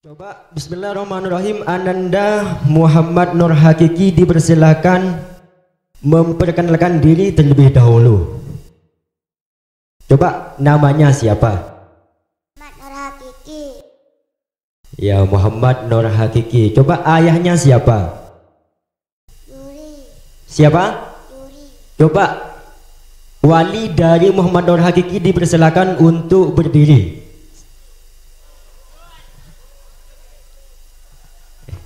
Coba Bismillahirrahmanirrahim. Ananda Muhammad Nur Hakiki dipersilakan memperkenalkan diri terlebih dahulu. Coba namanya siapa? Muhammad Nur Hakiki. Ya, Muhammad Nur Hakiki. Coba ayahnya siapa? Yuri. Siapa? Yuri. Coba wali dari Muhammad Nur Hakiki dipersilakan untuk berdiri.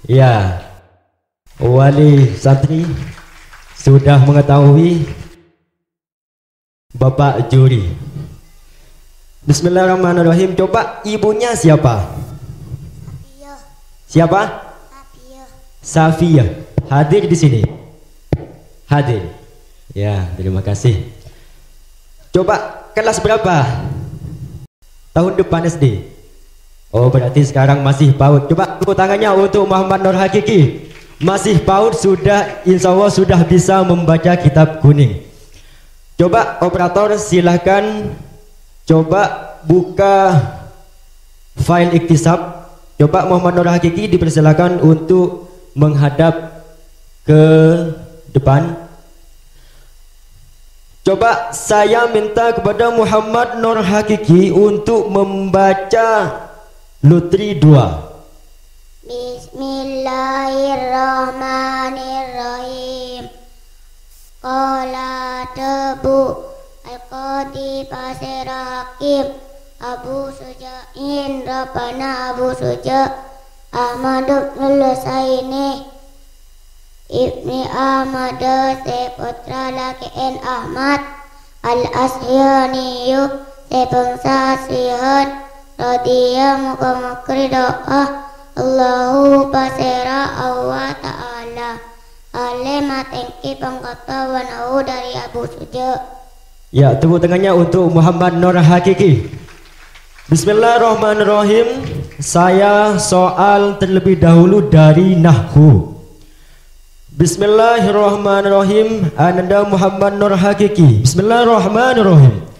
Ya, wali santri sudah mengetahui Bapak Juri. Bismillahirrahmanirrahim. Coba ibunya siapa? Safiyah. Siapa? Safiyah. Safiyah. Hadir di sini. Hadir. Ya, terima kasih. Coba kelas berapa? Tahun depan SD. Oh, berarti sekarang masih PAUD. Coba tepuk tangannya untuk Muhammad Nur Hakiki. Masih PAUD, sudah insya Allah sudah bisa membaca kitab kuning. Coba operator silahkan coba buka file iktisab. Coba Muhammad Nur Hakiki dipersilakan untuk menghadap ke depan. Coba saya minta kepada Muhammad Nur Hakiki untuk membaca Lutri 2. Bismillahirrahmanirrahim. Qala tebu al-qadi pasira hakim Abu Suja'in Rabbana Abu Suja' Ahmad ibn Husaini Ibni Ahmad seputra laki N. Ahmad Al-Asyaniyu sebangsa Aslihan Radiyah muka-muka doa Allahu pasera Allah Ta'ala Alemah tengki pangkata wanau dari Abu Suja. Ya, tepuk tangannya untuk Muhammad Nur Hakiki. Bismillahirrahmanirrahim. Saya soal terlebih dahulu dari Nahwu. Bismillahirrahmanirrahim. Ananda Muhammad Nur Hakiki. Bismillahirrahmanirrahim.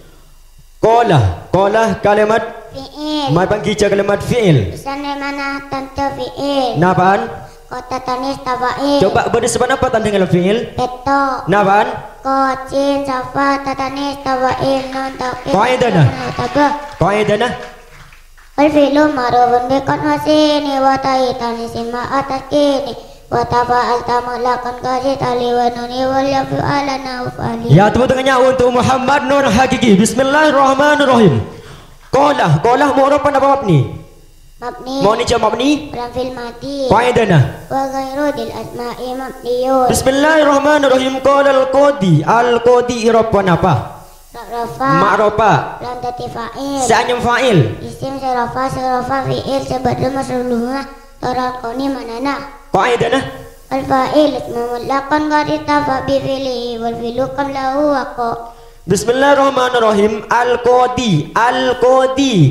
Qala kalimat Fi'il. Mabang kica kalimat fi'il. Sana mana tante fi'il. Napaan? Kota tanis tabail. Coba beri sepan apa tanda dengan fi'il? Peto. Napaan? Kocin safa tatanis tabail non taukid. Qaidana. Tabah. Qaidana. Wal fi'lu marufun bi qanwasini wa taitani sima atas kini wa tafa'al tamulakan kasi tali wa nuni wal yafu alana ufali. Ya, tepuk tangannya untuk Muhammad Nur Hakiki. Bismillahirrahmanirrahim. Qala mu'rab apa mabni? Mabni. Mau ni jawab mabni? Dalam fil mati. Qaidana. Wa ghairu dil asma'i mabniyun. Bismillahirrahmanirrahim. Qala al-qadi irapan apa? Rafa. Ma'rofa. Lam tati fa'il. Seanyam fa'il. Isim serafa fi'il sebadul masruluhah taral qani manana. Qaidana. Al fa'il ismu mutlaqan qad ittafa bi fi'lihi wal fi'lu qablahu waqa. Bismillahirrahmanirrahim. Al-qadi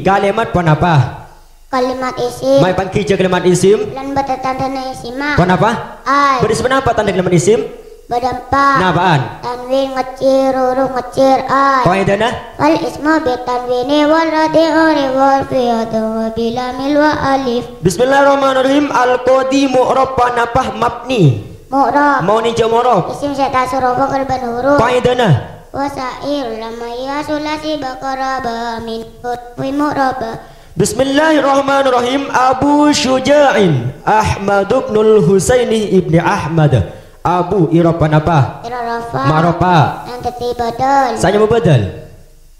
kalimat apa? Kalimat isim. Mai pangkija kalimat isim. Lan batatan tanda isima. Apa? Al. Beri sepan apa tanda kalimat isim? Badampa. Napaan? Tanwin ngecir huruf ngecir al. Qaidana. Wal ismu bi tanwini wal radi'uri wal fiyadu wa bila mil wa alif. Bismillahirrahmanirrahim. Al-qadi mu'rab apa? Mabni. Mu'rab. Mau ni jawab mu'rab. Isim syata surofa kalban huruf. Qaidana. Wasair lama ya sulasi bakaraba min kutwi mu'raba. Bismillahirrahmanirrahim. Abu Syuja'in Ahmad ibn Husaini ibni Ahmad. Abu irapan apa? Irarafa. Ma'rofa. Yang teti badal. Saya mubadal.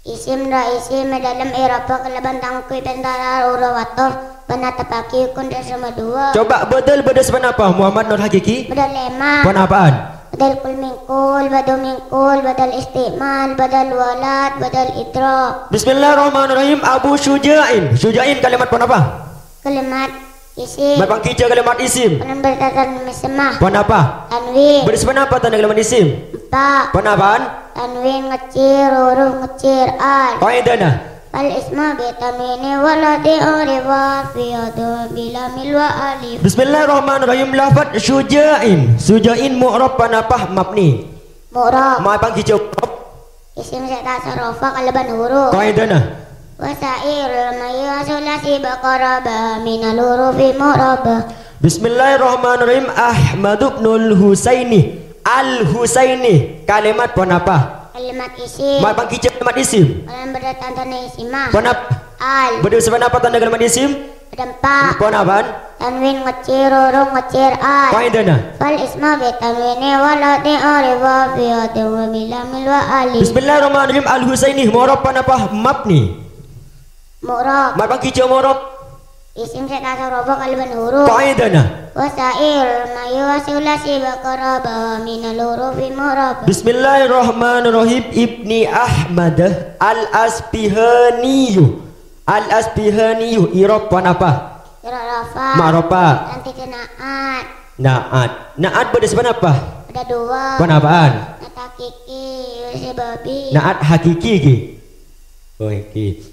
Isim isim dalam irafa kelaban tangkui pentara urawatof penatapaki kun sama dua. Coba badal sepan apa? Muhammad Nur Hakiki. Badal lema. Pon apaan? Badal kul minkul badal istimal badal walad badal idra. Bismillahirrahmanirrahim. Abu Syuja'in kalimat pon apa? Kalimat isim. Mabang kija kalimat isim. Penan bertatan misemah. Pon apa? Tanwin. Beri sepan apa tanda kalimat isim? Empat. Pon apaan? Tanwin ngecir huruf ngecir al. Qaidana. Al isma bi tamini waladi uri wa fiyadu bila mil wa alif. Bismillahirrahmanirrahim. Lafad Syuja'in mu'rab apa? Mabni. Mu'rab. Mabang kija Isim syata sarofa kalaban huruf. Qaidana. Wasairul mayyasulasi baqaraba minal hurufi murabah. Bismillahirrahmanirrahim. Ahmad ibnul Husaini. Al-Husaini kalimat pon apa? Kalimat isim. Mak bangki kalimat isim. Kalian berdatang tanda isimah. Pon apa? Al. Berdasarkan apa tanda kalimat isim? Dampak. Pon apaan? Tanwin ngecir urung ngecir al. Qaidana. Fal isma bi tanwini walati arifa fi atin wa bilamil wa ali. Bismillahirrahmanirrahim. Al-Husaini mu'rab pon apa? Mabni. Mu'rab. Mak bangki mu'rab. Isim sekata robo kaliban huruf. Qaidana. Wasair mayyasulasi baqaraba minal hurufi murabah. Bismillahirrahmanirrahim. Ibni Ahmad Al-Asbihaniyu. Al-Asbihaniyu irab pon apa? Rafa. Ma'rofa. Nanti ke naat. Naat. Naat berdasarkan apa? Ada dua. Pon apaan? Nata kiki si babi. Naat hakiki ki. Oh iki.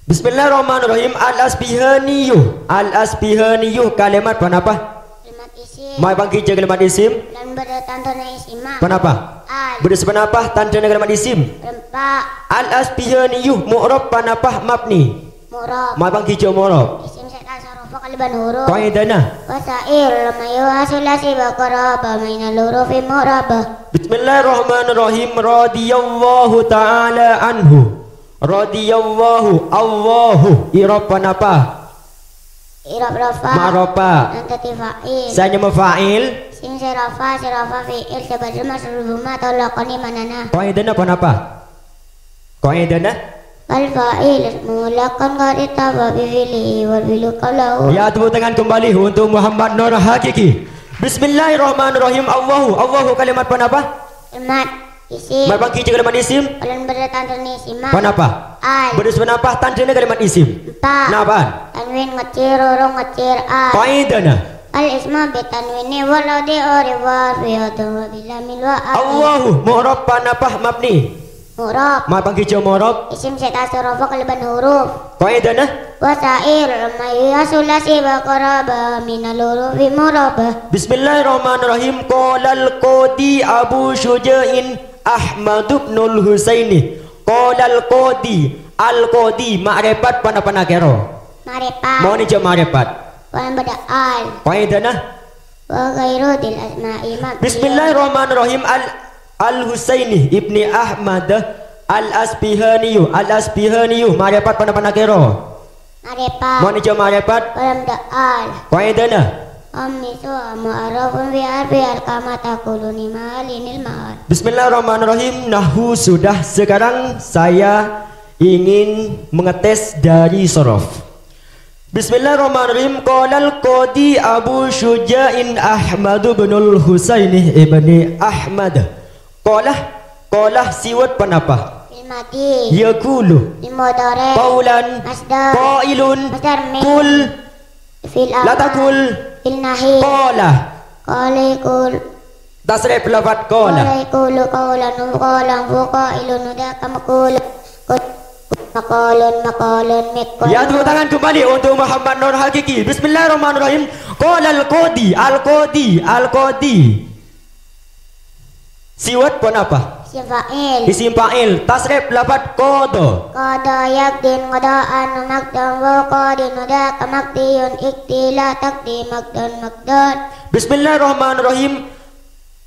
Bismillahirrahmanirrahim. Al-Asbihaniyu. Al-Asbihaniyu kalimat pon apa? Kalimat isim. Mai bangki kalimat isim. Dan berdatang tanda isimah. Pon apa? Al. Berdasarkan apa tanda kalimat isim? Rempak. Al-Asbihaniyu mu'rab pon apa? Mabni. Murab. Mai bangki mu'rab. Isim sekata robo kaliban huruf. Qaidana. Wasair mayyasulasi baqaraba minal hurufi murabah. Bismillahirrahmanirrahim. Radiyallahu ta'ala anhu. Radiyallahu Allahu irab pon apa? Irab rafa. Ma'rofa. Nanti fa'il. Saya mafa'il. Sim sirafa fi'il sebagai masrubuma tolakoni manana. Qaidana pon apa? Qaidana. Al fa'il mulakan qarita wa bi'ili wal bilu qalahu. Ya, tepuk tangan kembali untuk Muhammad Nur Hakiki. Bismillahirrahmanirrahim. Allahu kalimat pon apa? Kalimat isim. Mai bangki kalimat isim. Kalian berdatang tanda isimah. Pon apa? Al. Berdasarkan apa tanda kalimat isim? Empat. Napaan? Tanwin ngecir urung ngecir al. Qaidana. Al isma bi tanwini walau di oriwa fi atin wa bilamil wa ali. Allahu mu'rab pon apa? Mabni. Murab. Mai bangki mu'rab. Isim sekata robo kaliban huruf. Qaidana. Wasair mayyasulasi baqaraba minal hurufi murabah. Bismillahirrahmanirrahim. Qalal qadi Abu Syuja'in Ahmad ibnul Husaini. Qalal qadi. Al-qadi ma'rifat pon apa nakira? Marifat. Mau ni ma'rifat. Wan bada al. Qaidana. Wa ghairu dil asma'i mabni. Bismillahirrahmanirrahim. Al-Husaini ibni Ahmad Al-Asbihaniyu. Al-Asbihaniyu ma'rifat pon apa nakira? Marifat. Mau ni ma'rifat. Wan bada al. Qaidana. Ammisu mu'arrafun bi arfi al-kama taquluni ma'alinil ma'al. Bismillahirrahmanirrahim. Nahwu sudah. Sekarang saya ingin mengetes dari sorof. Bismillahirrahmanirrahim. Qalal qadi Abu Syuja'in Ahmad ibnul Husaini ibni Ahmad. Qalah siwat pon apa? Fil madi. Yaqulu. Fil mudhari. Qaulan. Masdar. Qailun. Masdar min. Qul. Fil La amr. taqul. Fil nahi. Qala. Qalikul. Tasrif lafat qala. Qalikulu qawlan qalan fuqailun udaka maqul. Maqalun mikul. Ya, tepuk tangan kembali untuk Muhammad Nur Hakiki. Bismillahirrahmanirrahim. Qalal qadi. Al-qadi. Siwat pon apa? Isim fa'il. Isim fa'il. Tasrif lafat qada. Qada yakdin qada'an maqdan wa qadin udaka maqdiyun iktila taqdi maqdan. Bismillahirrahmanirrahim.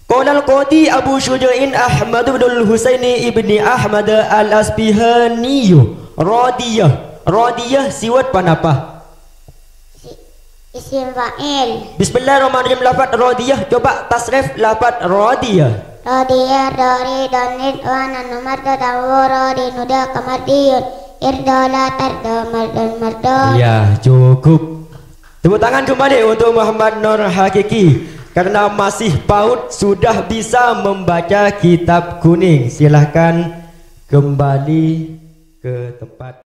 Qalal qadi Abu Syuja'in Ahmad ibnul Husaini ibni Ahmad Al-Asbihaniyu. Radiyah siwat pon apa? Isim fa'il. Bismillahirrahmanirrahim. Lafat radiyah. Coba tasrif lafat radiyah. Radiyah dari dan ridwanan marda tawara dinuda kamardiyun irdala tarda mardan. Ya, cukup. Tepuk tangan kembali untuk Muhammad Nur Hakiki. Karena masih PAUD sudah bisa membaca kitab kuning. Silahkan kembali ke tempat.